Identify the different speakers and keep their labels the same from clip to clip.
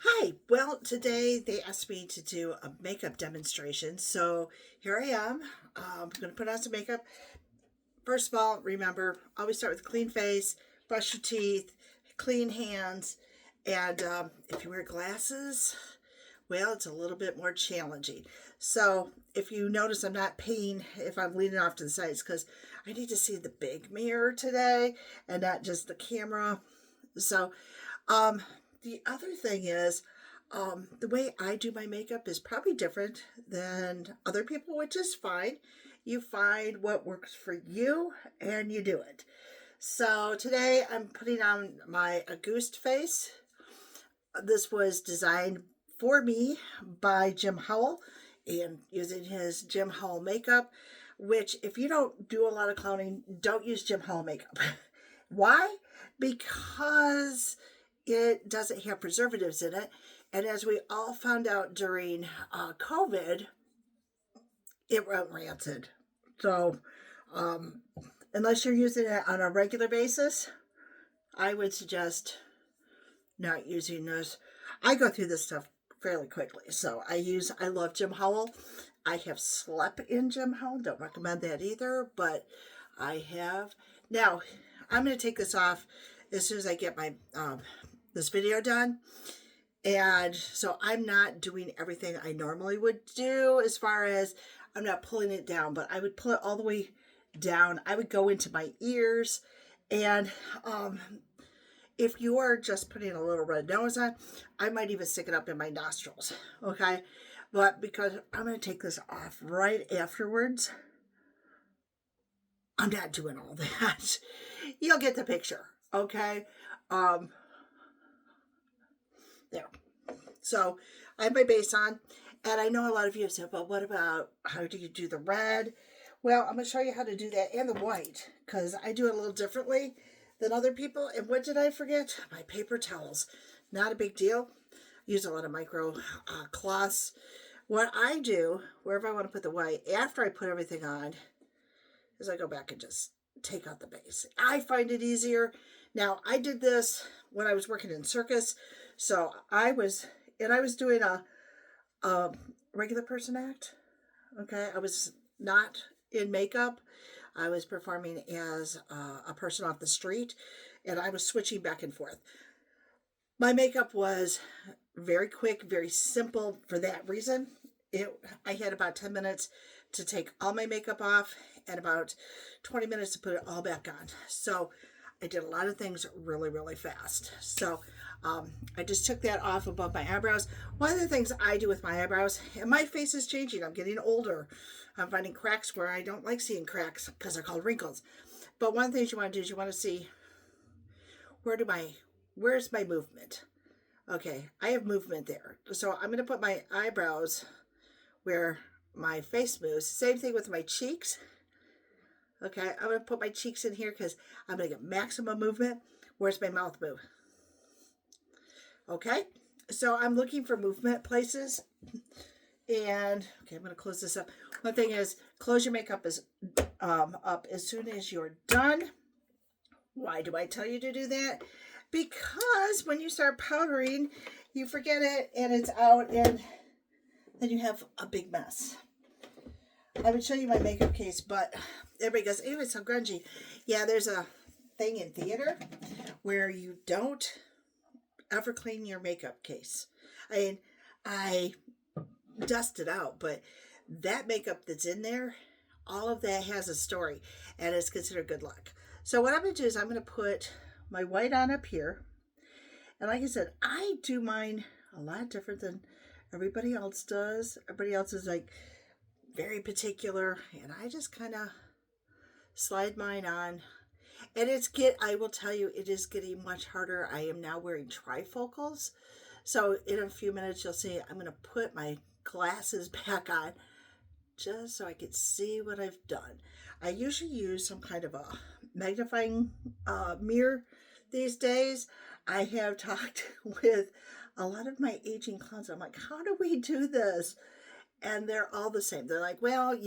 Speaker 1: Hi. Well, today they asked me to do a makeup demonstration. So here I am. I'm going to put on some makeup. First of all, remember, always start with a clean face, brush your teeth, clean hands. And if you wear glasses, well, it's a little bit more challenging. So if you notice I'm not peeing, if I'm leaning off to the sides, because I need to see the big mirror today and not just the camera. So um, the other thing is, the way I do my makeup is probably different than other people, which is fine. You find what works for you and you do it. So today I'm putting on my Auguste face. This was designed for me by Jim Howell and using his Jim Howell makeup, which if you don't do a lot of clowning, don't use Jim Howell makeup. Why? Because it doesn't have preservatives in it. And as we all found out during COVID, it went rancid. So, um, unless you're using it on a regular basis, I would suggest not using this. I go through this stuff fairly quickly. So I love Jim Howell. I have slept in Jim Howell. Don't recommend that either, but I have. Now, I'm going to take this off as soon as I get my this video done. And so I'm not doing everything I normally would do as far as I'm not pulling it down, but I would pull it all the way down. I would go into my ears. And if you are just putting a little red nose on, I might even stick it up in my nostrils. Okay. But because I'm going to take this off right afterwards, I'm not doing all that. You'll get the picture. Okay. Um, there. So I have my base on, and I know a lot of you have said, well, what about how do you do the red? Well, I'm going to show you how to do that and the white because I do it a little differently than other people. And what did I forget? My paper towels. Not a big deal. Use a lot of micro cloths. What I do, wherever I want to put the white, after I put everything on, is I go back and just take out the base. I find it easier. Now, I did this when I was working in circus. So I was doing a regular person act. Okay. I was not in makeup. I was performing as a person off the street and I was switching back and forth. My makeup was very quick, very simple for that reason. I had about 10 minutes to take all my makeup off and about 20 minutes to put it all back on. So I did a lot of things really, really fast. So I just took that off above my eyebrows. One of the things I do with my eyebrows, and my face is changing, I'm getting older. I'm finding cracks where I don't like seeing cracks because they're called wrinkles. But one of the things you want to do is you want to see where do my where's my movement. Okay, I have movement there. So I'm going to put my eyebrows where my face moves. Same thing with my cheeks. Okay, I'm going to put my cheeks in here because I'm going to get maximum movement. Where's my mouth move? Okay, so I'm looking for movement places. And okay, I'm going to close this up. One thing is close your makeup up as soon as you're done. Why do I tell you to do that? Because when you start powdering, you forget it and it's out, and then you have a big mess. I would show you my makeup case, but everybody goes, ew, it's so grungy. Yeah, there's a thing in theater where you don't ever clean your makeup case. I mean, I dust it out, but that makeup that's in there, all of that has a story and it's considered good luck. So what I'm going to do is I'm going to put my white on up here. And like I said, I do mine a lot different than everybody else does. Everybody else is like very particular, and I just kind of slide mine on. And I will tell you, it is getting much harder. I am now wearing trifocals. So in a few minutes, you'll see I'm going to put my glasses back on just so I can see what I've done. I usually use some kind of a magnifying mirror these days. I have talked with a lot of my aging clients. I'm like, how do we do this? And they're all the same. They're like, well,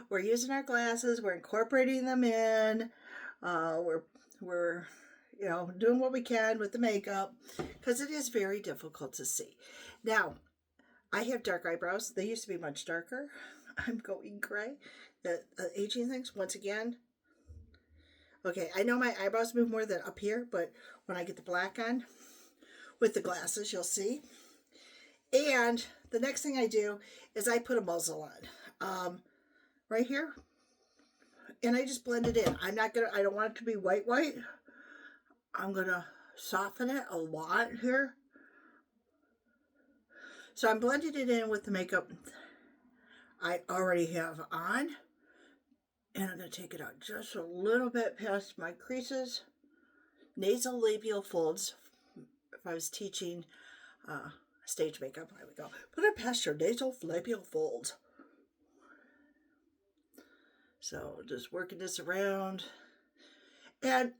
Speaker 1: we're using our glasses, we're incorporating them in, we're doing what we can with the makeup because it is very difficult to see. Now, I have dark eyebrows. They used to be much darker. I'm going gray. The aging things, once again. Okay, I know my eyebrows move more than up here, but when I get the black on with the glasses, you'll see. And the next thing I do is I put a muzzle on. Right here. And I just blend it in. I don't want it to be white. I'm going to soften it a lot here. So I'm blending it in with the makeup I already have on. And I'm going to take it out just a little bit past my creases. Nasal labial folds. If I was teaching stage makeup, I would go, put it past your nasal labial folds. So just working this around. And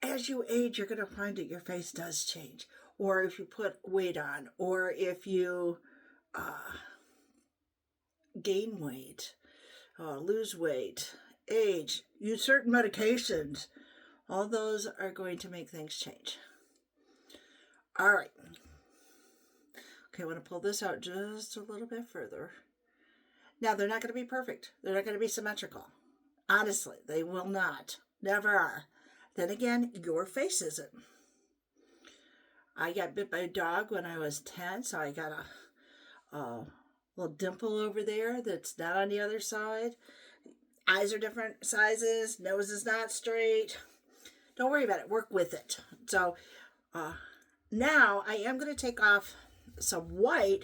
Speaker 1: as you age, you're going to find that your face does change. Or if you put weight on, or if you gain weight, lose weight, age, use certain medications, all those are going to make things change. All right. Okay, I want to pull this out just a little bit further. Now, they're not going to be perfect. They're not going to be symmetrical. Honestly, they will not. Never are. Then again, your face isn't. I got bit by a dog when I was 10, so I got a little dimple over there that's not on the other side. Eyes are different sizes. Nose is not straight. Don't worry about it. Work with it. So now I am going to take off some white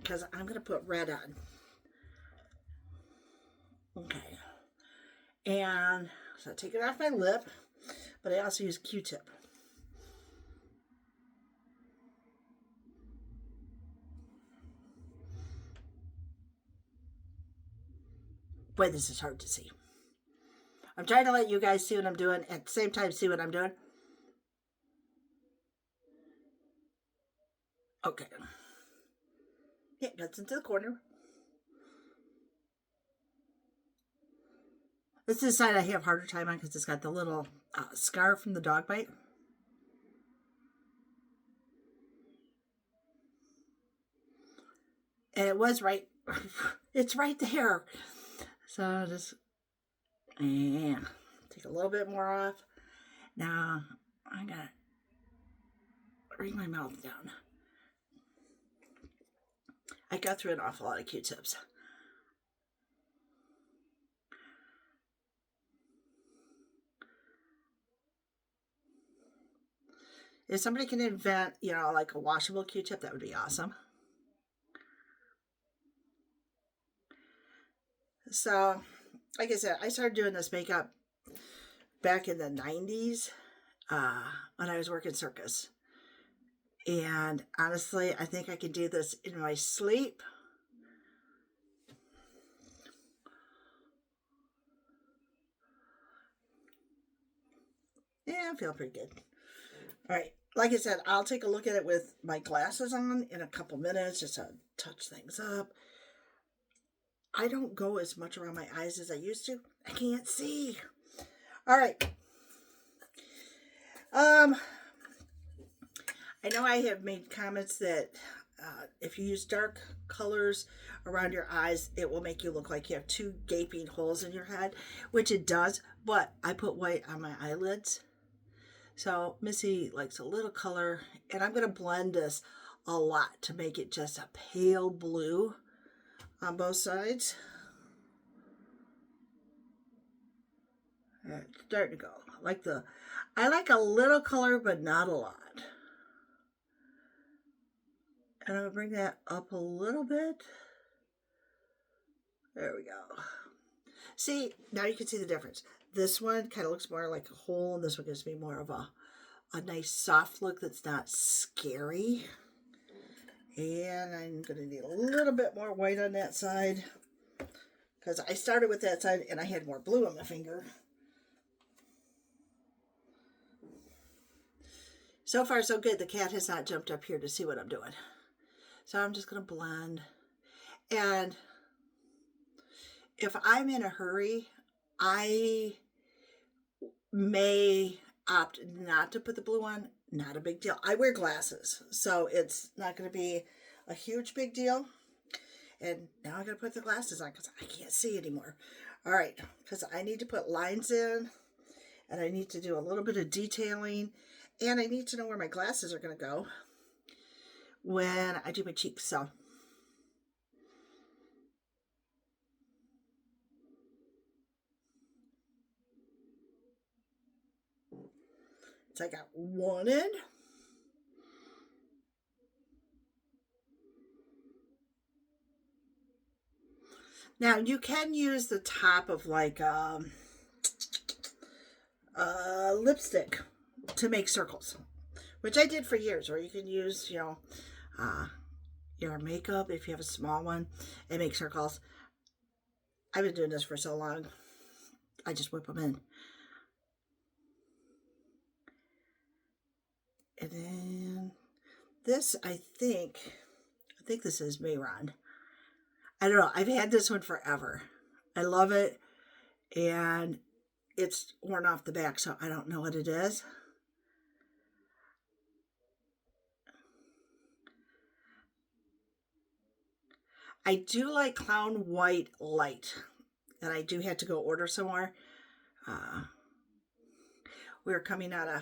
Speaker 1: because I'm going to put red on. Okay. And so I take it off my lip, but I also use Q-tip. Boy, this is hard to see. I'm trying to let you guys see what I'm doing, at the same time see what I'm doing. Okay. Yeah, that's into the corner. This is the side I have harder time on because it's got the little scar from the dog bite. And it was right. It's right there. So just take a little bit more off. Now I gotta bring my mouth down. I got through an awful lot of Q-tips. If somebody can invent, like a washable Q-tip, that would be awesome. So, like I said, I started doing this makeup back in the 90s when I was working circus. And honestly, I think I can do this in my sleep. Yeah, I feel pretty good. All right. Like I said, I'll take a look at it with my glasses on in a couple minutes just to touch things up. I don't go as much around my eyes as I used to. I can't see. All right. I know I have made comments that if you use dark colors around your eyes, it will make you look like you have two gaping holes in your head, which it does, but I put white on my eyelids. So Missy likes a little color, and I'm going to blend this a lot to make it just a pale blue on both sides. It's starting to go. I like a little color, but not a lot. And I'm going to bring that up a little bit. There we go. See, now you can see the difference. This one kind of looks more like a hole, and this one gives me more of a nice soft look that's not scary. And I'm going to need a little bit more white on that side because I started with that side and I had more blue on my finger. So far, so good. The cat has not jumped up here to see what I'm doing. So I'm just going to blend. And if I'm in a hurry, I may opt not to put the blue on. Not a big deal. I wear glasses, so it's not going to be a huge big deal. And now I got to put the glasses on because I can't see anymore. All right, because I need to put lines in, and I need to do a little bit of detailing, and I need to know where my glasses are going to go when I do my cheeks. So I got one in. Now you can use the top of like lipstick to make circles, which I did for years. Or you can use, uh, your makeup if you have a small one and make circles. I've been doing this for so long. I just whip them in. And then this, I think this is Mayron. I don't know. I've had this one forever. I love it. And it's worn off the back, so I don't know what it is. I do like Clown White Light. And I do have to go order some more. Uh, we're coming out of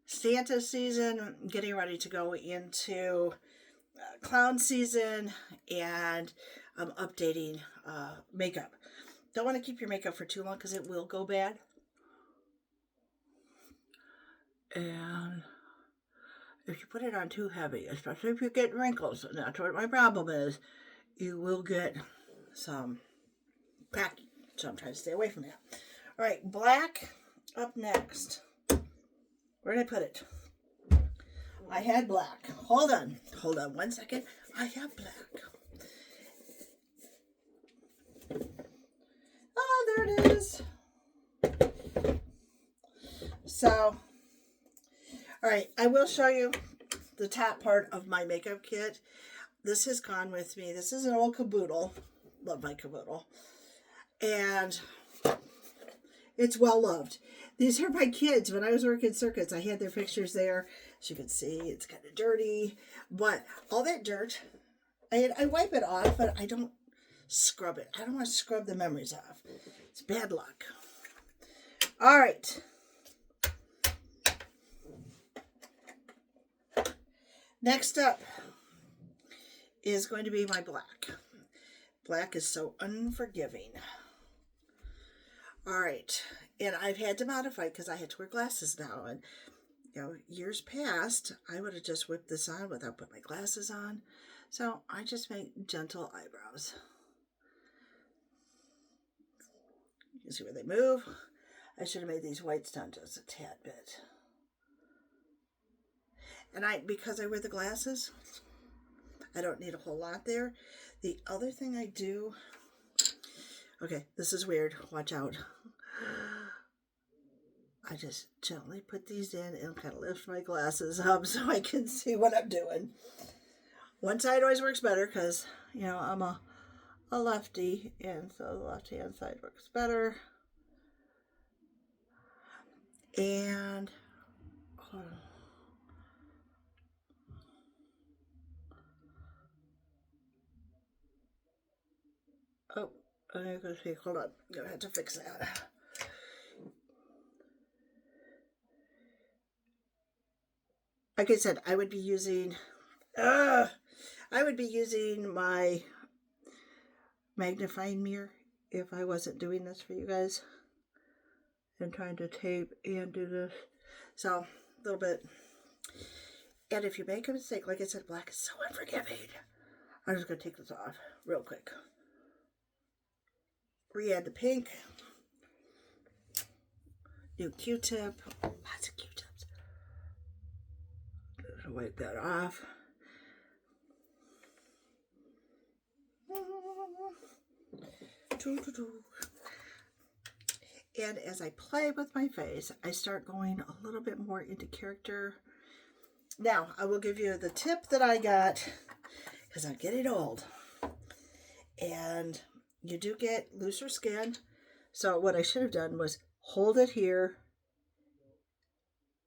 Speaker 1: Santa season, getting ready to go into clown season, and I'm updating makeup. Don't want to keep your makeup for too long because it will go bad. And if you put it on too heavy, especially if you get wrinkles, and that's what my problem is, you will get some cracking. So I'm trying to stay away from that. All right, black up next. Where did I put it? I had black. Hold on 1 second. I have black. Oh, there it is. So, all right, I will show you the top part of my makeup kit. This has gone with me. This is an old caboodle. Love my caboodle. And it's well loved. These are my kids. When I was working circuits, I had their pictures there. As you can see, it's kind of dirty. But all that dirt, I wipe it off, but I don't scrub it. I don't want to scrub the memories off. It's bad luck. All right. Next up is going to be my black. Black is so unforgiving. All right. And I've had to modify because I had to wear glasses now. And, years past, I would have just whipped this on without putting my glasses on. So I just make gentle eyebrows. You can see where they move. I should have made these whites down just a tad bit. And because I wear the glasses, I don't need a whole lot there. The other thing I do, okay, this is weird. Watch out. I just gently put these in and kind of lift my glasses up so I can see what I'm doing. One side always works better because, I'm a lefty, and so the left-hand side works better. And oh, I'm going to see. Hold on. I'm going to have to fix that. Like I said, I would be using my magnifying mirror if I wasn't doing this for you guys and trying to tape and do this. So, a little bit. And if you make a mistake, like I said, black is so unforgiving. I'm just going to take this off real quick. Re-add the pink. New Q-tip. Lots of Q-tips. Just wipe that off. And as I play with my face, I start going a little bit more into character. Now, I will give you the tip that I got because I'm getting old. And you do get looser skin. So what I should have done was hold it here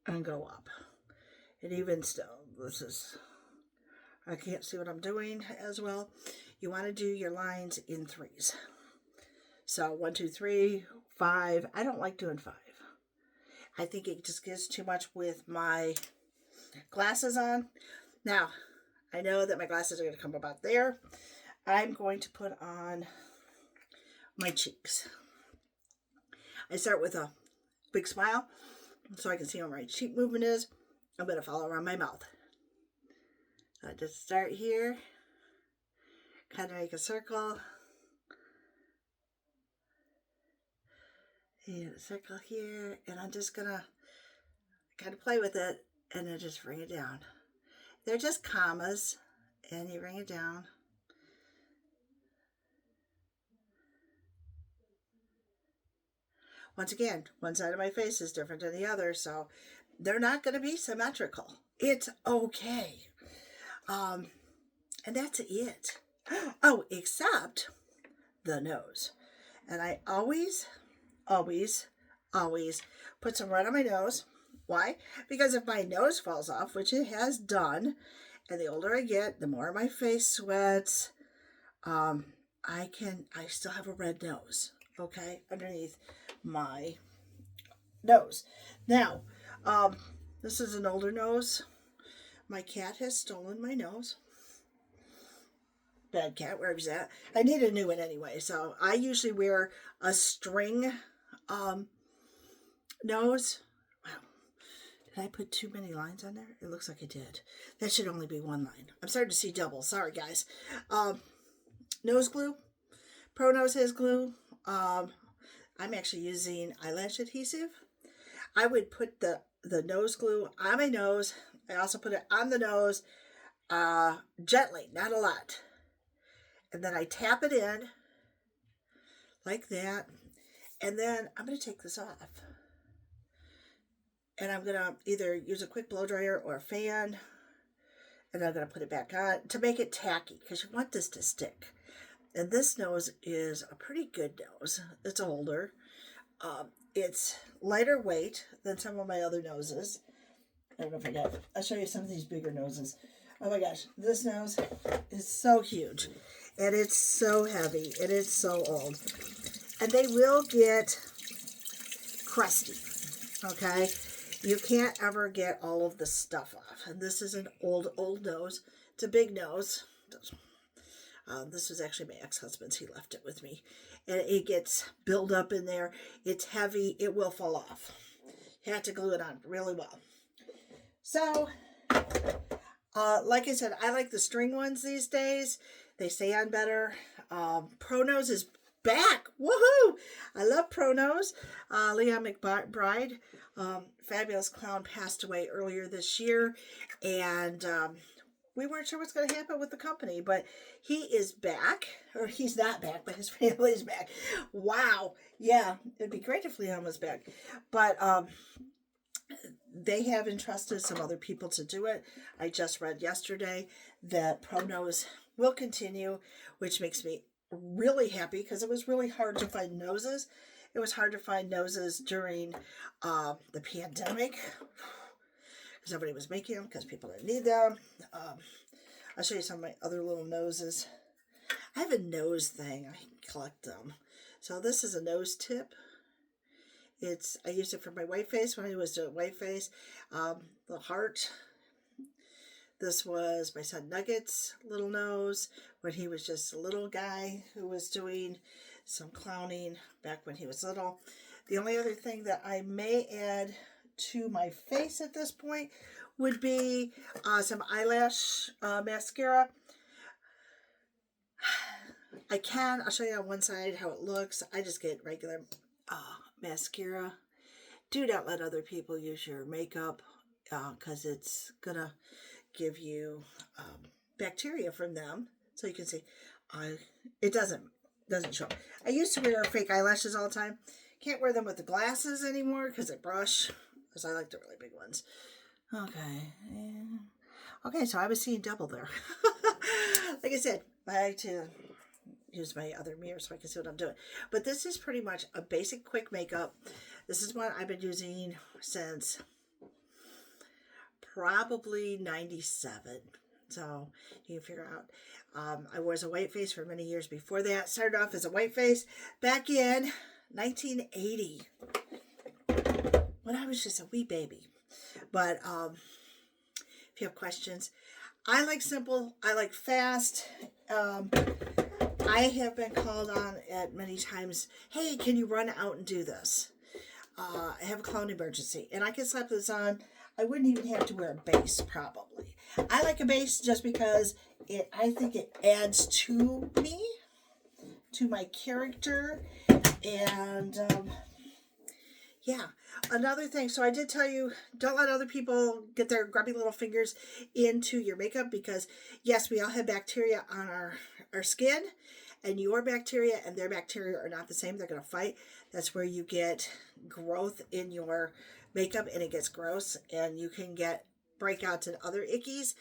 Speaker 1: and go up. And even still, I can't see what I'm doing as well. You want to do your lines in threes. So 1, 2, 3, 5. I don't like doing 5. I think it just gets too much with my glasses on. Now, I know that my glasses are going to come about there. I'm going to put on my cheeks. I start with a big smile so I can see where my cheek movement is. I'm going to follow around my mouth. I just start here, kind of make a circle, and a circle here, and I'm just going to kind of play with it and then just bring it down. They're just commas, and you bring it down. Once again, one side of my face is different than the other, so they're not going to be symmetrical. It's okay. And that's it. Oh, except the nose. And I always put some red on my nose. Why? Because if my nose falls off, which it has done, and the older I get, the more my face sweats, I still have a red nose, okay, underneath my nose. Now, this is an older nose. My cat has stolen my nose. Bad cat, where he's at. I need a new one anyway, so I usually wear a string nose. Wow. Did I put too many lines on there? It looks like I did. That should only be one line. I'm starting to see double. Sorry, guys. Nose glue. Pro Nose has glue. I'm actually using eyelash adhesive. I would put the nose glue on my nose. I also put it on the nose gently, not a lot. And then I tap it in like that. And then I'm going to take this off. And I'm going to either use a quick blow dryer or a fan. And I'm going to put it back on to make it tacky because you want this to stick. And this nose is a pretty good nose. It's older. It's lighter weight than some of my other noses. I don't know if I got it. I'll show you some of these bigger noses. Oh my gosh, this nose is so huge. And it's so heavy. And it's so old. And they will get crusty. Okay? You can't ever get all of the stuff off. And this is an old nose. It's a big nose. This was actually my ex-husband's. He left it with me. And it gets built up in there. It's heavy. It will fall off. You have to glue it on really well. So, like I said, I like the string ones these days. They stay on better. Pro Nose is back. Woohoo! I love Pro Nose. Leon McBride, fabulous clown, passed away earlier this year. And we weren't sure what's going to happen with the company, but he is back. Or he's not back, but his family's back. Wow. Yeah, it'd be great if Leon was back. But they have entrusted some other people to do it. I just read yesterday that Pro Nose will continue, which makes me really happy because it was really hard to find noses. It was hard to find noses during the pandemic because nobody was making them because people didn't need them. I'll show you some of my other little noses. I have a nose thing. I collect them. So this is a nose tip. I used it for my white face when I was doing white face. The heart. This was my son Nugget's little nose when he was just a little guy who was doing some clowning back when he was little. The only other thing that I may add to my face at this point would be some eyelash mascara. I'll show you on one side how it looks. I just get regular mascara. Do not let other people use your makeup because it's gonna give you bacteria from them. So you can see it doesn't show. I used to wear fake eyelashes all the time. Can't wear them with the glasses anymore because they brush, because I like the really big ones. Okay, so I was seeing double there. Like I said, I like to use my other mirror so I can see what I'm doing. But this is pretty much a basic quick makeup. This is what I've been using since probably 97. So you can figure out. I was a white face for many years before that. Started off as a white face back in 1980 when I was just a wee baby. But if you have questions, I like simple. I like fast. I have been called on at many times. Hey, can you run out and do this? I have a clown emergency, and I can slap this on. I wouldn't even have to wear a base, probably. I like a base just because I think it adds to me, to my character, and yeah. Another thing, so I did tell you, don't let other people get their grubby little fingers into your makeup, because yes, we all have bacteria on our skin, and your bacteria and their bacteria are not the same. They're going to fight. That's where you get growth in your makeup, and it gets gross, and you can get breakouts and other ickies.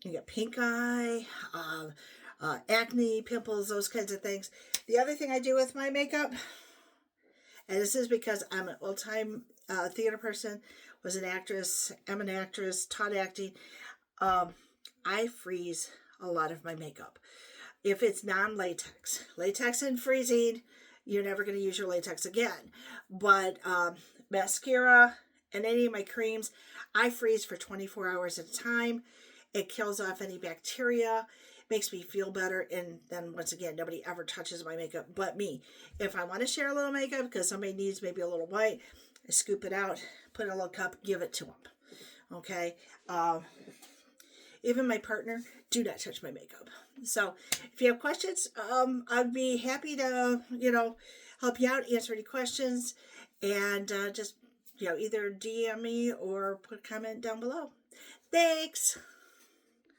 Speaker 1: You get pink eye, acne, pimples, those kinds of things. The other thing I do with my makeup, and this is because I'm an old-time theater person, was an actress, am an actress, taught acting. I freeze a lot of my makeup. If it's non-latex. Latex and freezing, you're never going to use your latex again. But mascara and any of my creams, I freeze for 24 hours at a time. It kills off any bacteria, makes me feel better, and then once again, nobody ever touches my makeup but me. If I want to share a little makeup because somebody needs maybe a little white, I scoop it out, put it in a little cup, give it to them. Okay? Even my partner, do not touch my makeup. So if you have questions, I'd be happy to, help you out, answer any questions, and just, either DM me or put a comment down below. Thanks.